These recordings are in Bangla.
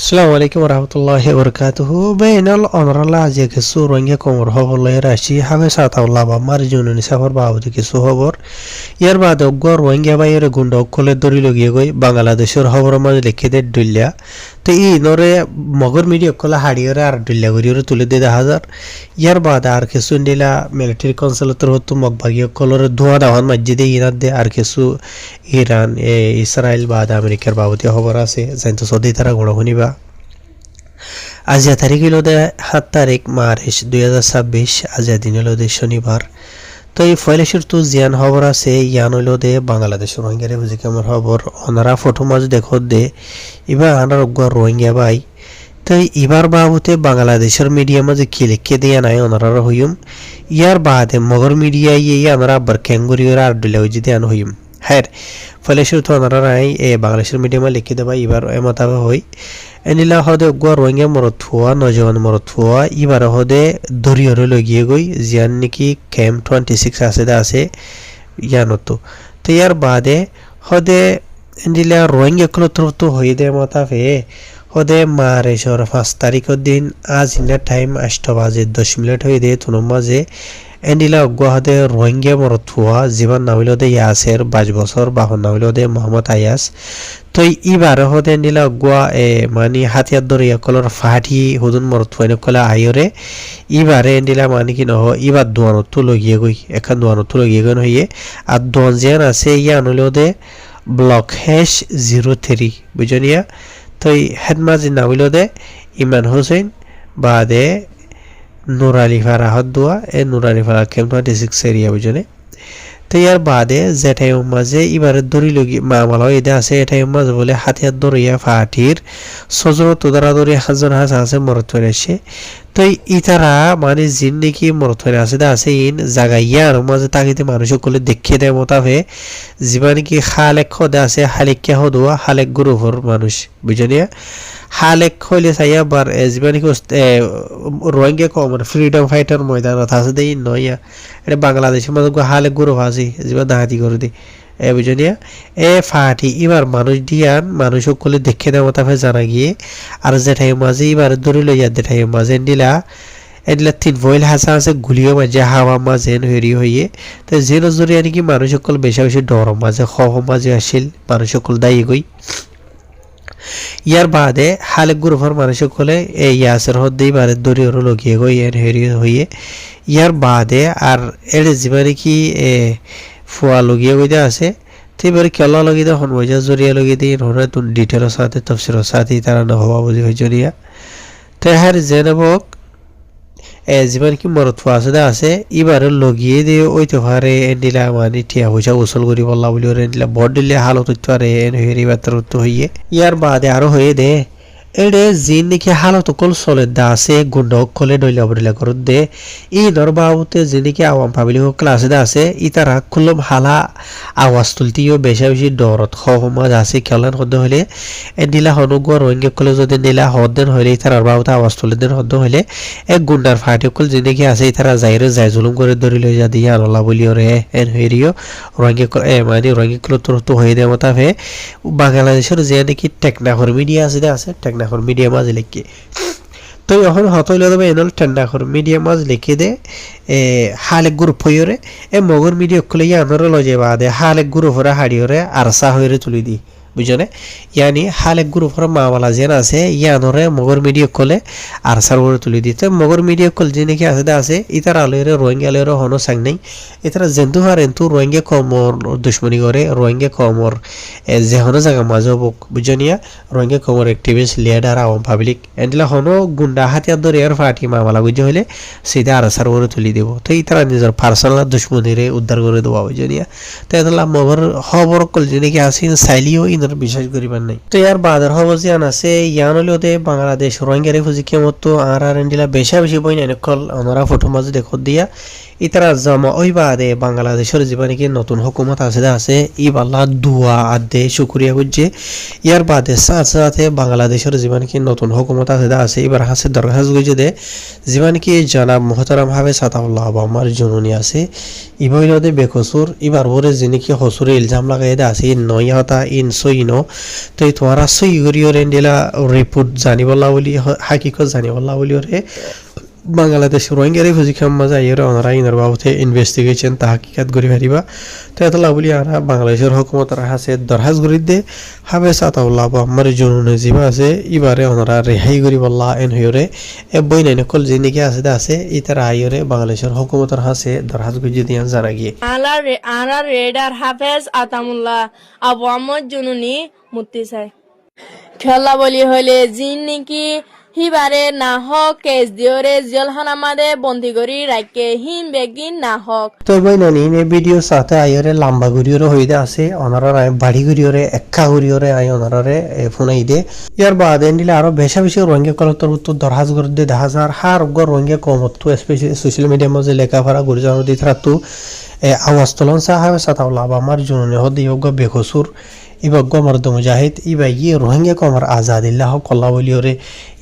আসসালামু আলাইকুম রহমতুল্লাহি বরকাতুহু বেনাল অনরালা যে কিছু রঙে কোমর হবলে রাশি হাবে সাতাউল্লাহ বা মার জুনুনি সাফর বাবুদি কিছু খবর ইয়ার বাদ অগ্গর রোহিঙ্গা বাইরে গুন্ড অকলে দরি লগিয়ে গই বাংলাদেশের খবর মাঝে লিখে দে ডুলিয়া তো ই নরে মগর মিডিয়া কলা হাড়িয়ে আর ডুলিয়া গড়িয়ে তুলে দে 1000 ইয়ার বাদ আর কিছু নিলা মিলিটারি কনসুলেটর হতো মগবাগিয়ে কলর ধোয়া দাওয়ান মসজিদে ইরান দে আর কিছু ইরান ইসরায়েল বাদ আমেরিকার বাবুদি খবর আছে জানতো সৌদি তারা গুণগুনিবা আজ তারিখ হলো 7 তারিখ মার্চ 2026 আজ দিন হলো শনিবার তো এই ফয়লেশ্বর তো জিয়ান খবর আছে ইয়ান হইল দে বাংলাদেশের রোহিঙ্গারে বুঝি কেমন খবর ওনারা ফটো মাঝ দেখো দে এবার আনার রোহিঙ্গা ভাই তো এবার বাবুতে বাংলাদেশের মিডিয়া মাঝে কি লিখে দিয়ে নাই ওনারা হইম ইয়ার বাদে মগর মিডিয়া ইয়ে আমরা আবার ক্যাঙ্গুরি আর ডুলে যদি আন হইম হ্যাঁ ফয়লেশ্বর তো ওনারা নাই বাংলাদেশের মিডিয়ামে লিখে দেবা এবার এমতাবে হই এনিলা হদে গুয়া রোহিঙ্গা মরত হওয়া নজওয়ান মরত হওয়া এবার হদে দরিয়রে লগিয়ে গই জিয়ান নাকি ক্যাম্প 26 আছে ইয়ানতো তো ইয়ার বাদে হদে এনিলা রোহিঙ্গা তো হয়ে দে মতাফে হদে মার্চের 5 তারিখের দিন আজ ইনা টাইম 8 বাজে 10 মিনিট হয়ে দে তুনো মাঝে এনিলা গুয়াহাদে রোহিঙ্গা মরত হওয়া জীবন নামিল দে ইয়াসের 22 বছর বাহন নামিল দে মোহাম্মদ আয়াস তো এবার হদে নিলা গুয়া মানে হাতিয়ার ধরে কলর ফাটি হুদুন মরত হইনে কলা আইরে এবারে নিলা মানে কি নহ এবার দোয়ানত লগিয়ে গই এখন দোয়ানত লগিয়ে গই হইয়ে আর দোয়ান যেন আছে ইয়া আনলো দে ব্লক হ্যাশ 03 বুঝনিয়া তো হেডমাজি নামিল দে ইমরান হোসেন বাদে নুরালি ফারাহত দোয়া নুরালি ফারা ক্যাম্প 26 এরিয়া বুঝনে তো ইয়ার বাদে যেটাই মাঝে এবারে দড়ি লগি মামালাও এদে আছে এটাই মাঝে বলে হাতিয়ার দরিয়া ফাটির সজর তোদারা দরি হাজন আছে মরত হয়ে আসে তো ইতারা মানে জিন নাকি মরত হয়ে আছে ইন জায়গা ইয়ার মাঝে তাকিতে মানুষ সকলে দেখিয়ে দেয় মোতাবে জীবন কি হালেক খদে আছে হালেক হদুয়া হালেক গ্রুপর মানুষ বুঝনিয়া হালেক হইলে চাইয়া বার জীবন কি রোহিঙ্গা কম ফ্রিডম ফাইটার ময়দান আছে দেই নয়া এটা বাংলাদেশের মধ্যে হালেক গ্রুপ আছে জীবন দাহাতি করে দি বুঝনিয়া ফাটি এবার মানুষ দিয়ান মানুষ সকলে দেখে দেয় মোতাবে জানা গিয়ে আর যেটাই মাঝে এবার ধরে লইয়া যেটাই মাঝে দিলা এদিলা 3 ভয়েল হাসা আছে গুলিও মাঝে হাওয়া মাঝে হেরি হইয়ে তো যে নজরে নাকি মানুষ সকল বেশি বেশি ডর মাঝে খহ মাঝে আসিল মানুষ সকল দায়ী গই ইয়ার বাদে হালেক গ্রুপের মানুষ সকলে ইয়াসের হদ্দেই বারে দরিয়র লগিয়ে গই হেরি হইয়ে ইয়ার বাদে আর এর জীবনে কি ফুয়া লগিয়ে গইতে আছে তো এবারে কেলা লগিয়ে দেয় হনমজা জরিয়া লগিয়ে দিই হনে তুন ডিটেলের সাথে তফসিলের সাথে তারা না হওয়া বুঝি হইজরিয়া তো হ্যাঁ জেনেবক জীবন কি মরত আছে এবারে লগিয়ে দিয়ে ওইতে পারে এন্ডিলা মানে টিয়া পয়সা উসল করি বললা বলি ওর এন্ডিলা বড় দিলে হালত হইতে পারে এন হেরি বাত্র হইয়ে ইয়ার বাদে আরো হয়ে দে এডে জিন নাকি হালত কল চলে দা আছে গুন্ডক কলে ডইলা বড়িলা করত দে ই নরবাবুতে যিনিকি আওয়াম পাবলিক ক্লাসে দা আছে ইতারা খুলম হালা আওয়াজ তুলতিও বেশি বেশি ডরত সমাজ আছে খেলান হদ হলে এন্ডিলা হনুগ রোহিঙ্গা কলে যদি নিলা হদেন হইলে ইতারার বাবুতে আওয়াজ তুলে দেন হদ হইলে এক গুন্ডার ফাটি কল যিনিকি আছে ইতারা যাইরে যাই জুলুম করে ধরি লই যা দিয়া আল্লাহ বলিও রে এন হইরিও রোহিঙ্গা মানে রোহিঙ্গা কল তো হয়ে দে মতাফে বাংলাদেশের যে নাকি টেকনাফর মিডিয়া আছে টেকনাফর মিডিয়া মাঝে লিখে তো এখন হতইল দেবে এনল টেকনাফর মিডিয়া মাঝ লিখে দে হালেক গ্রুপ হইরে মগর মিডিয়া খুলে ইয়ানরে লজে বাদে হালেক গ্রুপ হরে হাড়িয়রে আরসা হইরে তুলি দি বুঝনে ইয়ানি হালেক গ্রুপের মামলা যেন আছে ইয়ানরে মগর মিডিয়া কলে আরসার করে তুলি দিতে মগর মিডিয়া কল যে নাকি আছে ইতার আলোরে রোহিঙ্গা আলোরে হনো সাং নাই ইতারা জেন্তু হারেন্তু রোহিঙ্গা কমর দুশ্মনী করে রোহিঙ্গা কমর যে হনো জায়গা মাঝে বুক বুঝনিয়া রোহিঙ্গা কমর অ্যাক্টিভিস্ট লিডার আওয়াম পাবলিক এন্ডলা হনো গুন্ডা হাতিয়ার ধরে আর ফাটি মামলা বুঝে হইলে সিধা আরসার করে তুলি দেব তো ইতারা নিজের পার্সোনাল দুশ্মনীরে উদ্ধার করে দেওয়া বুঝনিয়া তো এতলা মগর খবর কল যে নাকি আছে সাইলিও বিশ্বাস করিবার নাই তো ইয়ার বাজার খবর জিয়ান আছে ইয়ান হলেও বাংলাদেশ রোহিঙ্গারে খুঁজি কেমতো আর এন্ডিলা বেশি বই নাই কল আমরা ফটো মাঝে দেখো দিয়া ইতারা জমা ওই বাদে বাংলাদেশের যে নাকি নতুন হুকুমত আছে ইবাল্লা দুয়া আদে শুক্রিয়া করছে ইয়ার বাদে সাথে বাংলাদেশের যে নাকি নতুন হুকুমত আছে এবার হাসে দরখাস্ত করছে দে যে নাকি জনাব মোহতারাম ভাবে সাতাউল্লাহ আমার জননী আছে ইবইলদে বেকসুর এবার ওরে যে নাকি হসুরে ইলজাম লাগাই দে আছে নয় হতা ইন সইনো তো তোমারা সই করিও রেন্ডিলা রিপোর্ট জানিবল্লা বলি হাকিকত জানিবল্লা বলি ওরে বাংলাদেশ রোহিঙ্গা রিফিউজি ক্যাম্পে যাইয়ে ওনারা ইনার বাবদে ইনভেস্টিগেশন তাহকিকাত করি পারিবা তো এতলা বলি আমরা বাংলাদেশের হুকুমতের হাসে দরখাস্ত করি দে হাবে সাতাউল্লাহ আমার জনুনে জিবা আছে ইবারে ওনারা রেহাই করি বল্লা এন হইরে এ বই নাই নকল যে নাকি আছে ইতারা আইরে বাংলাদেশের হুকুমতের হাসে দরখাস্ত করি দিয়ে জানা গিয়ে আলা রেডার হাফেজ আতামুল্লাহ আবু আহমদ জুনুনি মুক্তি চাই খেলা বলি হইলে জিন নাকি হিবারে না হক কেস দিওরে জেলখানামাদে বন্দি করি রাখে হিন বেগিন না হক তো বই নানি নে ভিডিও সাথে আইরে লম্বা ঘুরিওরে হইদে আছে ওনারা বাড়ি ঘুরিওরে একা ঘুরিওরে আই ওনারে ফোনাই দে ইয়ার বাদে দিলে আরো বেশি রোহিঙ্গা কলতর উত্তর দরহাজ করে দে 10,000 হার রোহিঙ্গা কমতো স্পেশালি সোশ্যাল মিডিয়া মাঝে লেখাপড়া ঘুরে যাওয়ার দিতে রাখতো আওয়াজ তোলন সাহাবে সাতাউল্লাহ আমার জন্য হদি যোগ্য বেকসুর ইবাগ মর্দ মুজাহিদ ইবা ইয়ে রোহিঙ্গা কমার আজাদিল্লাহ কল্লা বলিওরে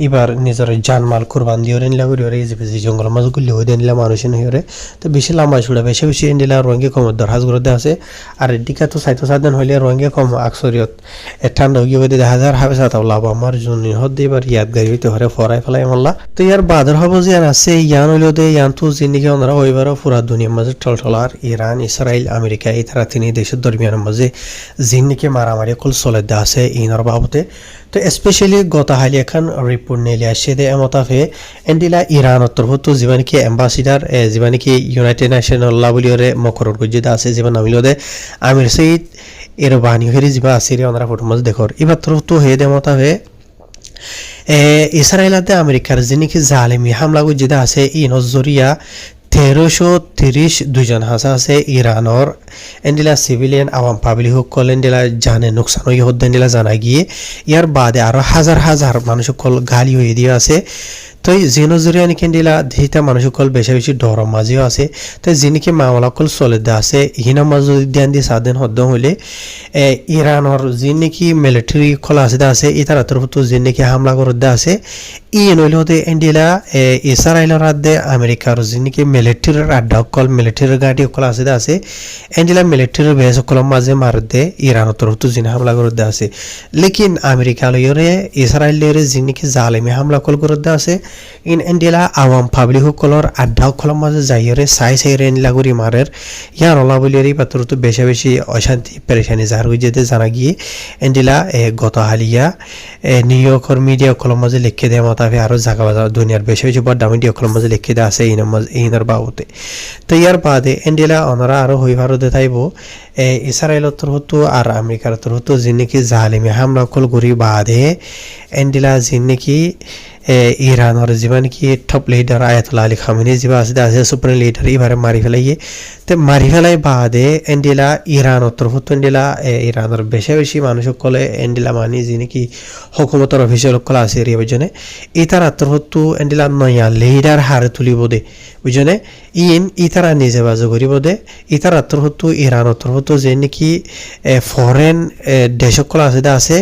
এবার নিজের জানমাল কুরবান দিওরে নিলা করিওরে এই যে জঙ্গল মাঝ গুলি হয়ে নিলা মানুষ নহিওরে তো বেশি লম্বা ছুড়া বেশি নিলা রোহিঙ্গা কমর দরহাজ করে আছে আর এদিকে তো সাইতো সাধন হইলে রোহিঙ্গা কম আকসরিয়ত ঠান্ডা গিয়ে হইতে 10,000 হাবে সাতাউল্লাহ আমার জন্য হদ এবার ইয়াদগারি হইতে হরে ফরাই ফেলাই মাল্লা তো ইয়ার বাদর হব যে আছে ইয়ান হইল দে ইয়ান তো জিন্দিগি ওনারা হইবার পুরা দুনিয়ার মাঝে টলটলার ইরান ইসরায়েল আমেরিকা এই তারা তিনি দেশের দরমিয়ানের মাঝে জিন্দিকে মারামারি কল চলে আছে ইনার বাবতে তো স্পেশালি গতহালি এখন রিপোর্ট নিলে আসছে দে এমতাফে এন্ডিলা ইরান তরফতো যিমান কি এম্বাসিডার যিমান কি ইউনাইটেড নেশনাল লাবলিওরে মকরর গজ্জিদা আছে যিমান নামিল দে আমির সঈদ এর বাহিনী হয়ে যা আছে রে ওনারা ফটো মাঝে দেখর এবার তরফতো হয়ে দে এমতাফে ইসরায়েলাতে আমেরিকার যিনি জালিমি হামলা গজ্জিদা আছে ই নজরিয়া 1330 দুজন হাসা আছে ইরানোর এন্ডিলা সিভিলিয়ান আওয়াম পাবলিক সকল এন্ডিলা জানে নোকসান হয়ে হদ্দ এন্ডিলা জানা গিয়ে ইয়ার বাদে আরো হাজার মানুষ সকল গালি হয়ে দিয়ে আছে তো জিনজরিয়ানি কেন্ডিলা ধীতা মানুষ সকল বেশি ডর মাঝেও আছে তো যিনিকে মামলা কল চলে আছে হিনা মাঝ ধ্যান দিয়ে সাধন হদ্দ হইলে ইরানোর যি নাকি মিলিটারি খোলা আছে ইতারা তরফতো যি নাকি হামলা করে আছে ই নইলে হতে এন্ডিলা ইসরায়েলের রাজ্যে আমেরিকার যি নাকি মিলিটারির আড্ডা কল মিলিটারির গাড়ি খোলা আছে এন্ডিলা মিলিটারির বেশ সকল মাঝে মার দে ইরানোর তরফতো যিনি হামলা করে আছে লেকিন আমেরিকা লইরে ইসরায়েলের যি নাকি জালিমি হামলা কল করে আছে ইন এন্ডিলা আওয়াম পাবলিক সকলের আড্ডা খোলার মাঝে যাইরে সাই এন্ডিলা করি মারের ইয়ার ওলা বলিয়ার এই পাত্রতো বেশি অশান্তি পেরেশানি যার হয়ে যেতে জানা গিয়ে এন্ডিলা গত হালিয়া নিউ ইয়র্কের মিডিয়া খোলার মাঝে লিখে দেয় মতাফে আরো জায়গা বাজার দুনিয়ার বেশি বড় মিডিয়া খোলার মাঝে লিখে দেওয়া আছে ইনার বাবতে তো ইয়ার বাদে এন্ডিলা ওনারা আরো হই ভারতে থাইব ইসরায়েলের তরফতো আর আমেরিকার তরফতো যে নাকি জালিমি হামলা কল করি বাদে এন্ডিলা যে নাকি ইরানোর যিমান কি top leader Ayatollah Ali Khamenei যা আছে সুপ্রিম লিডার এবারে মারি ফেলাইয়ে তো মারি ফেলাই বাদে এন্ডিলা ইরানোর তরফতো এন্ডিলা ইরানোর বেশি মানুষ সকলে এন্ডিলা মানি যে নাকি হুকুমতের অফিসিয়াল সকল আছে বুঝনে ইতার তরফতো এন্ডিলা নয়া লিডার হারে তুলিব দে বুঝনে ইতারা নিজে বাজু করিব দে ইতার তরফতো ইরানোর তরফতো যে নাকি ফরেন দেশ সকল আছে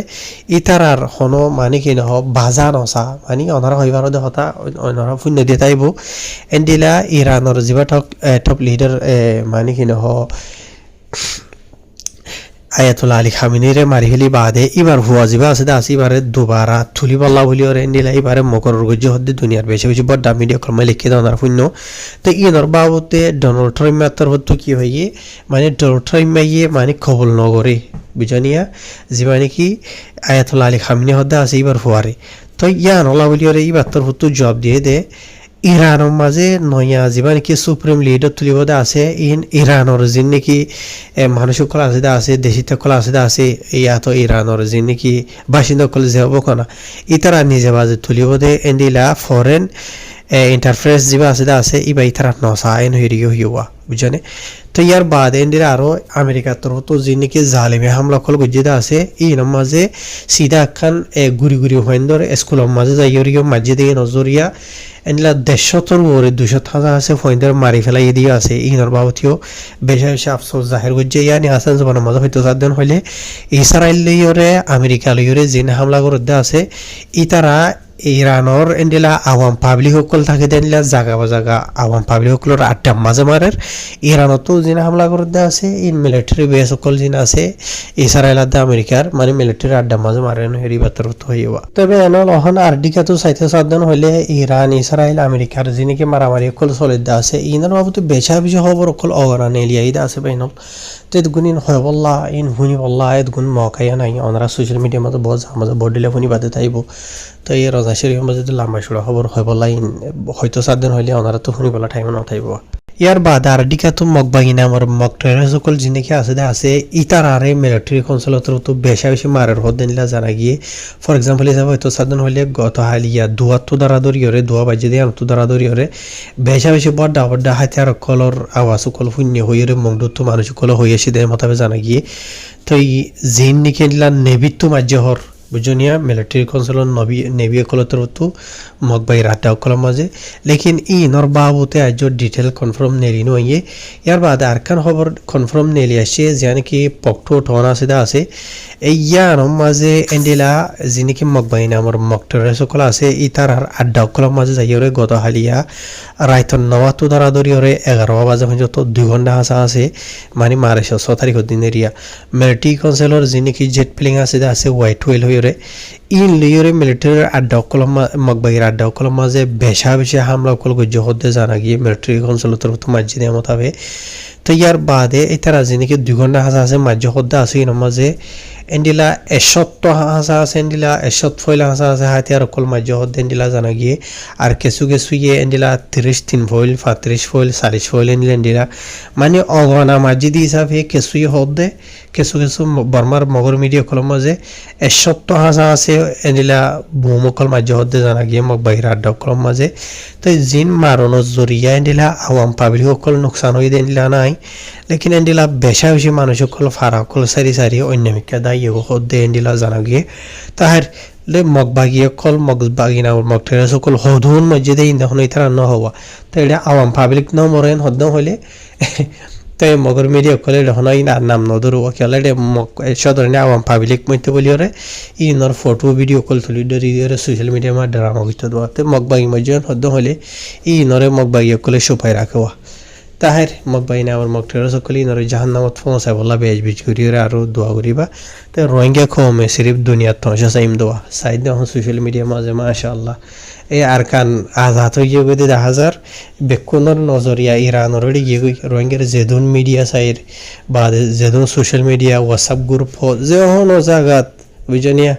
ইতারার হনো মানে কি নহ বাজা নসা মানে ওনারা হইবার হতা ওনারা শূন্য দিয়ে তাইব এন্ডিলা ইরানোর যিবা টপ লিডার মানে কি নহ আয়াতুল্লাহ আলী খামেনিরে মারি ফেলি বাদে এবার হুয়া যিবা আছে এবারে দুবারা তুলি পাল্লা বলি ওরে এন্ডিলা এবারে মকরর গজ্য হদ্দে দুনিয়ার বেশি বড় মিডিয়া কর্মে লিখে দেওয়া ওনার শূন্য তো ইনর বাবতে ডোনাল্ড ট্রাম্পের তরফতো কি হইয়ে মানে ডোনাল্ড ট্রাম্পে মানে কবল নগরে বুঝানিয়া যিবা নাকি আয়াতুল্লাহ আলী খামেনি হদ্দে আছে এবার হুয়ারে তো ইয়ান ওলা বলি ওরে এবার তরফতো জবাব দিয়ে দে ইরানের মাঝে নয়া যিবা নাকি সুপ্রিম লিডার তুলিব আছে ইরানোর যি নাকি মানুষ সকল আছে দেশি সকল আছে ইয়াত ইরানোর যি নাকি বাসিন্দা সকল যে হব কনা ইতারা নিজে বাজে তুলিব দে এন্ডিলা ফরেন ইন্টারফেস যিবা আছে ইবা ইতারা নসা এন হইরিও হিওয়া বুঝানে তো ইয়ার বাদে এন্ডিরা আরো আমেরিকার তরফতো যি নাকি জালিমে হামলা কল গজিদা আছে ইন মাঝে সিধা খান গুড়ি গুড়ি হইন্দর স্কুলের মাঝে যাইরিও মাঝে দিয়ে নজরিয়া এনলা 150 ওরে 200 হাজার আছে ফইন্দর মারি ফেলাই দিয়ে আছে ইনর বাবতিও বেশি বেশি আফসোস জাহির গজ্জে ইয়ানি হাসান জবানের মাঝে হয়তো সাদন হইলে ইসরায়েল লইরে আমেরিকা লইরে জিন হামলা করতে আছে ইতারা ইরানোর এন্ডিলা আওয়াম পাবলিক সকল থাকে দেনলা জাগা জাগা আওয়াম পাবলিক সকলের আড্ডা মাঝে মারের ইরানতো জিন হামলা করতে আছে ইন মিলিটারি বেস সকল জিন আছে ইসরায়েল আদা আমেরিকার মানে মিলিটারি আড্ডা মাঝে মারেন হেরি বাতর তো হইবা তবে এনল অহন আরডিকা তো সাইতে সাধন হইলে ইরান ইসরায়েল আমেরিকার জিনিকে মারামারি সকল চলিতে আছে ইনার বাবুতে বেচা বেশি খবর সকল অগরান এলিয়াইদা আছে বাইনল তেদ গুনিন হয় বল্লা ইন হুনি বল্লা এদ গুণ মকাইয়া নাই অনরা সোশ্যাল মিডিয়ার মধ্যে বহুত আমাদের বডিলে হুনি বাদে তাইব তো এই রজা শরীফের মধ্যে যদি লাম্বা সুরা খবর হয় বল্লা ইন হয়তো 7 দিন হইলে অনরা তো হুনি বলা টাইম নথাইব ইয়ার বাদ আর ডিকা তো মগবাগি নামর মকটরে সকল জিনিকে আছে ইতার আরে মিলিটারি কনসুলেটর তো বেশা বেশি মারার হদিনলা জানা গিয়ে ফর এক্সাম্পল হিসাবে হয়তো 7 দিন হইলে গত হালিয়া দুয়া তো দারাদরি হরে দুয়া বাজে দিয়ে তো দারাদরি হরে বেশা বেশি বড় বড় হাতিয়ার কলর আওয়াজ সকল শূন্য হইরে মগদু তো মানুষ সকল হইয়াছি দেয় মতাবে জানা গিয়ে তো এই জিন নিকেলা নেবিত্ব মাজ্যহর বুঝনিয়া মিলিটারি কনসুলেট নেভি কলতর তো মগবাই রাটা কল মাঝে লেকিন ইনর বাবুতে আজ ডিটেল কনফার্ম নেলি নইয়ে ইয়ার বাদে আরকান খবর কনফার্ম নেলি আসে জানি কি পকটো ঠনা সিদা আছে এই ইয়ার মাঝে এন্ডিলা যিনিকি মগবাই নামর মকটরে সকল আছে ইতার আড্ডা কল মাঝে যাইরে গত হালিয়া রাইতন নওয়াতো দারাদরি হরে 11 বাজে পর্যন্ত 2 ঘন্টা হাসা আছে মানে মারে 6 তারিখ দিন এরিয়া মিলিটারি কনসুলেট যিনিকি জেট প্লেন আছে হোয়াইট ওয়েল হইরে ইন লিয়রে মিলিটারি আড্ডা কল মগবাইর আড্ডা কল মাঝে বেশা বেশি হামলা কল গজ্জ হতে জানা গিয়ে মিলিটারি কনসুলেটর তো মাঝে মতাবে তো ইয়ার বাদে ইতারা যিনিকি 2 ঘন্টা হাসা আছে মাঝে হতে আছে ইন মাঝে এন্ডিলা 170 হাসা আছে এন্ডিলা 170 ফয়লা হাসা আছে হাতিয়ার কল মাঝে হতে এন্ডিলা জানা গিয়ে আর কিছু ইয়ে এন্ডিলা 33 ফয়ল 35 ফয়ল 40 ফয়ল এন্ডিলা মানে অগনা মাঝে দি হিসাবে কিছু হতে কিছু বর্মার মগর মিডিয়া কল মাঝে 170 হাসা আছে এন্ডিলা ভূমকল মাঝে হতে জানা গিয়ে মগ বাইরে আড্ডা কল মাঝে তো জিন মারণর জরিয়া এন্ডিলা আওয়াম পাবলিক সকল নোকসান হয়ে এন্ডিলা নাই লেকিন এন্ডিলা বেশা বেশি মানুষ সকল ফারা সকল সারি অন্যমিকা দায়ী হতে এন্ডিলা জানা গিয়ে তাহার মগবাগিয়ে কল মগবাগি না মগটেরা সকল হদুন মসজিদে ইন্দা ইতারা ন হওয়া তো এটা আওয়াম পাবলিক ন মরেন হদ্দ হলে তাই মগর মিডিয়া কলে হনই না নাম নদর ওকেলে সদরনে আওয়াম পাবলিক মইতে বলিওরে ইনর ফটো ভিডিও কল তুলি দরিরে সোশ্যাল মিডিয়া মা ডরামা হইতো দোতে মগবাগি মজন হদ্দ হলে ইনরে মগবাগি কলে সুপাই রাখওয়া তাহের মগবাই না আমার মগটেরা সকল ইনরে জাহান্নামত পৌঁছায় বলা বেজ করিরে আর দোয়া করিবা তো রোহিঙ্গা কমে সিরিফ দুনিয়া তহসা সাইম দোয়া সাইদ দেখুন সোশ্যাল মিডিয়া মাঝে মাশাআল্লাহ এই আরকান আজাদ হয়ে গিয়ে 10,000 বেকুনর নজরিয়া ইরানর গিয়ে রোহিঙ্গার যেদুন মিডিয়া সাইর বা যেদুন সোশ্যাল মিডিয়া হোয়াটসঅ্যাপ গ্রুপ যে হন জাগাত বুঝনিয়া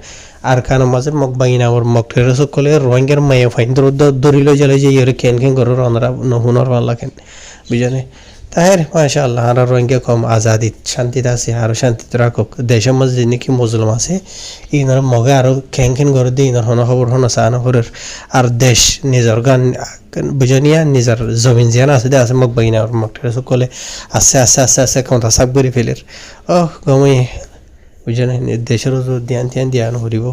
আরকান মাঝে মগবাই না আমার মগটেরা সকলে রোহিঙ্গার মায়ে ফাইন দরিল জ্বালে যে ইয়ে কেন ঘরের অনরা নহুনর ভাল্লা কেন বুঝনে তাহের মাশাআল্লাহ আর রোহিঙ্গা কম আজাদি শান্তিতে আছে আরো শান্তিতে রাখুক দেশের মধ্যে নাকি মুসলিম আছে ইনার মগে আরো খেন করে দিয়ে ইনার হন খবর হন সান হরের আর দেশ নিজের গান বুঝনিয়া নিজের জমিন জিয়ান আছে দে আছে মগ বাইনা আর মগটেরা সকলে আছে কোনটা সাব করে ফেলের ও গমই বুঝনে দেশের ধ্যান ধ্যান হরিব